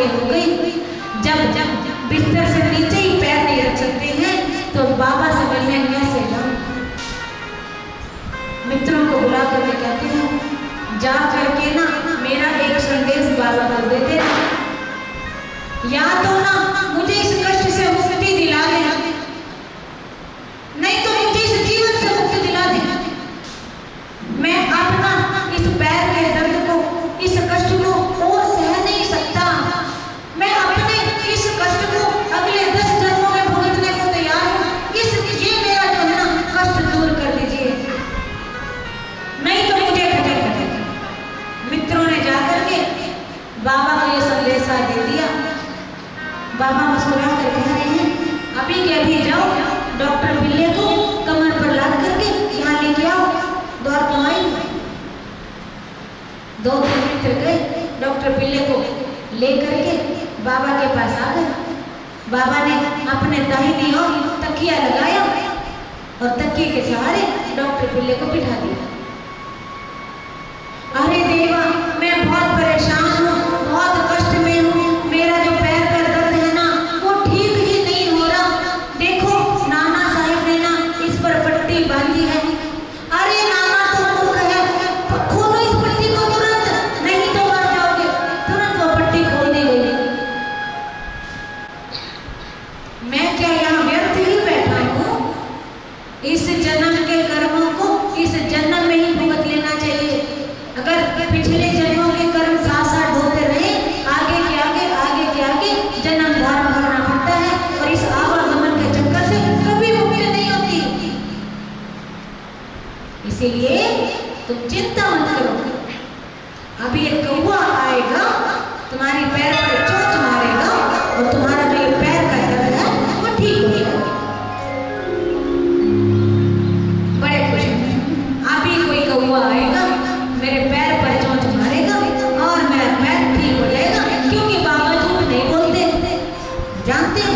आगे हो गई। जब बिस्तर से नीचे ही पैर नहीं रख सकते हैं तो बाबा से मिलने कैसे जाऊं। मित्रों को बुला कर मैं कहती हूँ जा करके ना मेरा एक संदेश बाबा को देते, या तो ना मुझे इस कष्ट से मुक्ति दिला दे, नहीं तो मुझे इस जीवन से मुक्ति दिला दे। मैं अपना इस पैर के दर्द को, इस कष्ट को और सह नहीं सकता। मैं अपने इस कष्ट को अगले 10 जन्मों में भुगतने को तैयार हूँ। ये मेरा जो है ना कष्ट दूर कर दीजिए, नहीं तो मुझे खत्म कर दीजिए। मित्रों ने जाकर के बाबा को ये संदेशा दे दिया। बाबा मुस्कुरा कर कह रहे हैं अभी के अभी जाओ डॉक्टर पिल्ले को कमर पर लाद करके यहाँ लेके आओ, दौड़ कमाई। 2-3 मित्र गए, डॉक्टर पिल्ले को लेकर के बाबा के पास आ गए। बाबा ने अपने दाहिनी ओर तकिया लगाया और तकिए के सहारे डॉक्टर पिल्ले को बिठा दिया। अरे देवा, मैं बहुत परेशान हूँ, बहुत कष्ट में हूँ, मेरा जो पैर का दर्द है ना वो ठीक ही नहीं हो रहा। देखो नाना साहब ने ना इस पर पट्टी बांधी है। अरे नाना तो मूर्ख है, खोलो इस पट्टी को तुरंत, नहीं तो मर जाओगे। तुरंत वो पट्टी खोल दी गई। मैं क्या यहाँ व्यर्थ ही बैठा हूँ? इस जन्म के कर्मों को इस जन्म में ही भुगत लेना चाहिए। अगर पिछले जन्मों के कर्म साथ ढोते रहे, आगे के आगे जन्म धारण करना पड़ता है और इस आवागमन के चक्कर से कभी मुक्ति नहीं होती। इसीलिए तुम चिंता मत करो, अभी एक कौवा आएगा, तुम्हारी पैर पर चोट मारेगा और तुम्हारा जो ये पैर का दर्द है वो ठीक हो जाएगा। बड़े खुश हैं, अभी कोई कौवा आएगा, मेरे पैर पर चोट मारेगा और मेरा पैर ठीक हो जाएगा। क्योंकि बाबा झूठ नहीं बोलते, जानते हो।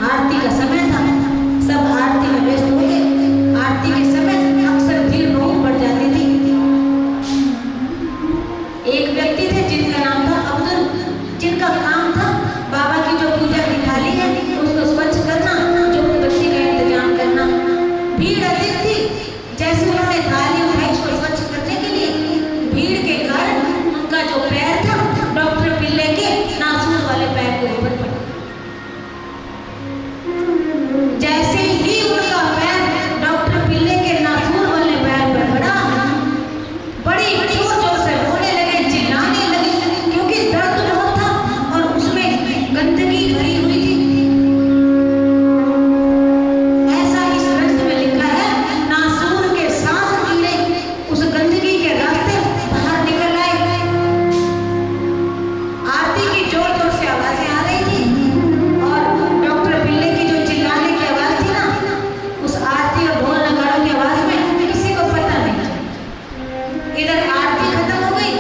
आरती का समय था, सब आरती में व्यस्त हो गए। आरती के समय अक्सर भीड़ बहुत बढ़ जाती थी। एक व्यक्ति थे जिनका नाम था अब्दुल, जिनका काम था बाबा की जो पूजा की थाली है उसको स्वच्छ करना, जो बच्ची का इंतजाम करना। भीड़ अधिक थी, जैसे उन्होंने थाली उठाई उसको स्वच्छ करने के लिए, भीड़ के कारण उनका जो पैर था डॉक्टर पिल्ले के नासूर वाले पैर के ऊपर पड़ा। जैसे ही उनका पैर डॉक्टर पिल्ले के नासूर वाले पैर पर पड़ा, बड़ी जोर से रोने लगे, चिल्लाने लगे, क्योंकि दर्द बहुत था और उसमें गंदगी भरी हुई थी। ऐसा इस ग्रंथ में लिखा है, नासूर के सांस कीड़े उस गंदगी के रास्ते बाहर निकल आए। आरती की जोर से आवाजें आ रही थी और डॉक्टर पिल्ले की जो चिल्लाने की आवाज थी ना, उस आरती और ढोल नगाड़ों की आवाज में किसी को पता नहीं चला। इधर आरती खत्म हो गई,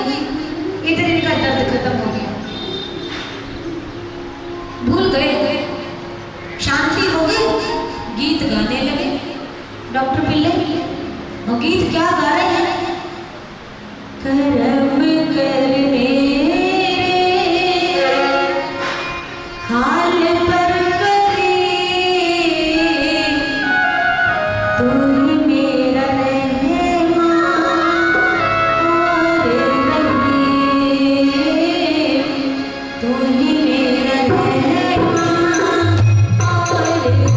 इधर इनका दर्द खत्म हो गया। भूल गए, शांति हो गई, गीत गाने लगे डॉक्टर पिल्ले। वो गीत क्या गा रहे हैं? कर्म करने हाल पर करे, तू ही मेरा रहमान और रहीम, तू ही मेरा रहमान और रहीम।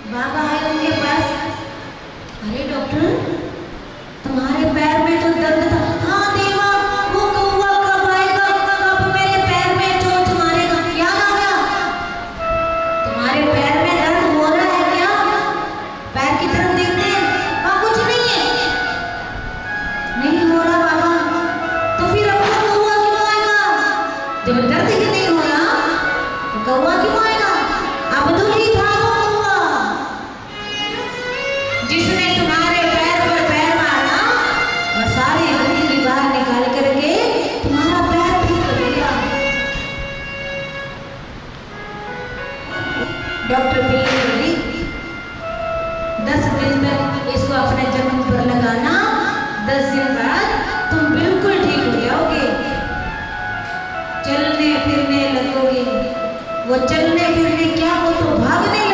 बाबा आए उनके पास, अरे डॉक्टर तुम्हारे पैर में तो दर्द था। हाँ देवा, वो कौवा कब आएगा, कब मेरे पैर में चोट मारेगा। याद आ गया, तुम्हारे पैर में दर्द हो रहा है क्या? पैर की तरफ देखते हैं, वहाँ कुछ नहीं है। नहीं हो रहा बाबा, तो फिर अब कौवा क्यों आएगा? जब दर्द ही नहीं हो रहा तो कौवा क्यों आएगा? अब्दुल ही था वो कौवा, जिसने तुम्हारे पैर पर पैर मारा और सारी गंदगी बाहर निकाल करके तुम्हारा पैर ठीक कर दिया। डॉक्टर बिल्ली बोली 10 दिन तक इसको अपने जख्म पर लगाना, 10 दिन बाद तुम बिल्कुल ठीक हो जाओगे, चलने फिरने लगोगे। वो चलने फिरने क्या, वो तो भागने